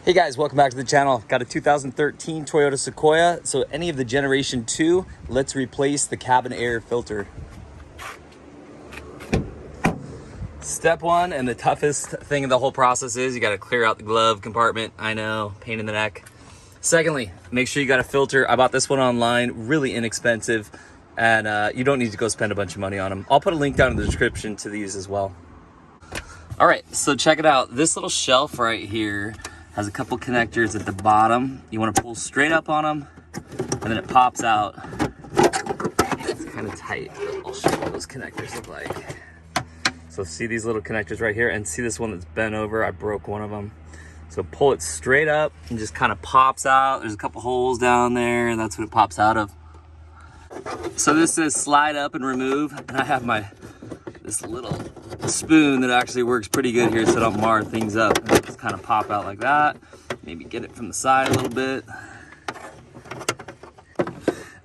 Hey guys, welcome back to the channel. Got a 2013 Toyota Sequoia. So any of the generation 2, let's replace the cabin air filter. Step 1 and the toughest thing in the whole process is you got to clear out the glove compartment. I know, pain in the neck. Secondly, make sure you got a filter. I bought this one online, really inexpensive, and you don't need to go spend a bunch of money on them. I'll put a link down in the description to these as well. All right, so check it out. This little shelf right here has a couple connectors at the bottom. You want to pull straight up on them, and then it pops out. It's kind of tight, but I'll show you what those connectors look like. So see these little connectors right here, and see this one that's bent over? I broke one of them. So pull it straight up and just kind of pops out. There's a couple holes down there, and that's what it pops out of. So this says slide up and remove, and I have this little spoon that actually works pretty good here so I don't mar things up. And just kind of pop out like that. Maybe get it from the side a little bit.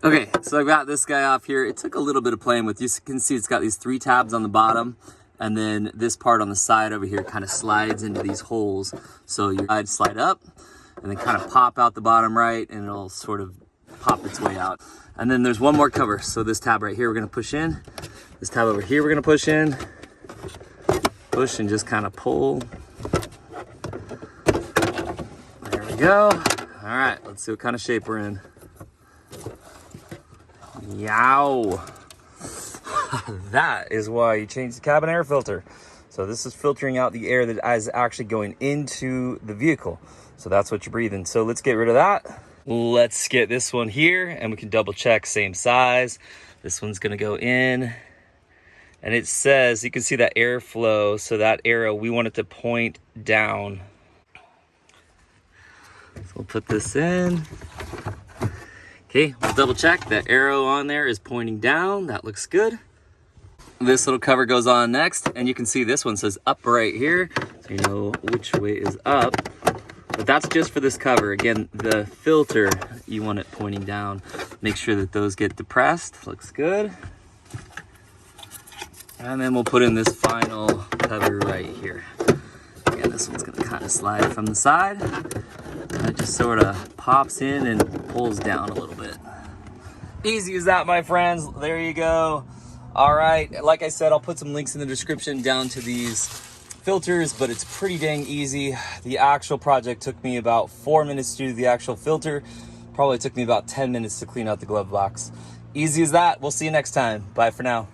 Okay, so I've got this guy off here. It took a little bit of playing with. You can see it's got these 3 tabs on the bottom, and then this part on the side over here kind of slides into these holes. So your side slide up and then kind of pop out the bottom right, and it'll sort of pop its way out. And then there's one more cover. So this tab right here we're gonna push in. This tab over here we're gonna push in. Push and just kind of pull. There we go. All right, let's see what kind of shape we're in. Yow. That is why you change the cabin air filter. So this is filtering out the air that is actually going into the vehicle. So that's what you're breathing. So let's get rid of that. Let's get this one here, and we can double check, same size. This one's gonna go in. And it says, you can see that airflow, so that arrow, we want it to point down. So we'll put this in. Okay, we'll double check. That arrow on there is pointing down. That looks good. This little cover goes on next, and you can see this one says up right here, so you know which way is up. But that's just for this cover. Again, the filter, you want it pointing down. Make sure that those get depressed. Looks good. And then we'll put in this final cover right here. Again, this one's gonna kind of slide from the side. And it just sort of pops in and pulls down a little bit. Easy as that, my friends. There you go. All right, like I said, I'll put some links in the description down to these filters, but it's pretty dang easy. The actual project took me about 4 minutes to do the actual filter. Probably took me about 10 minutes to clean out the glove box. Easy as that. We'll see you next time. Bye for now.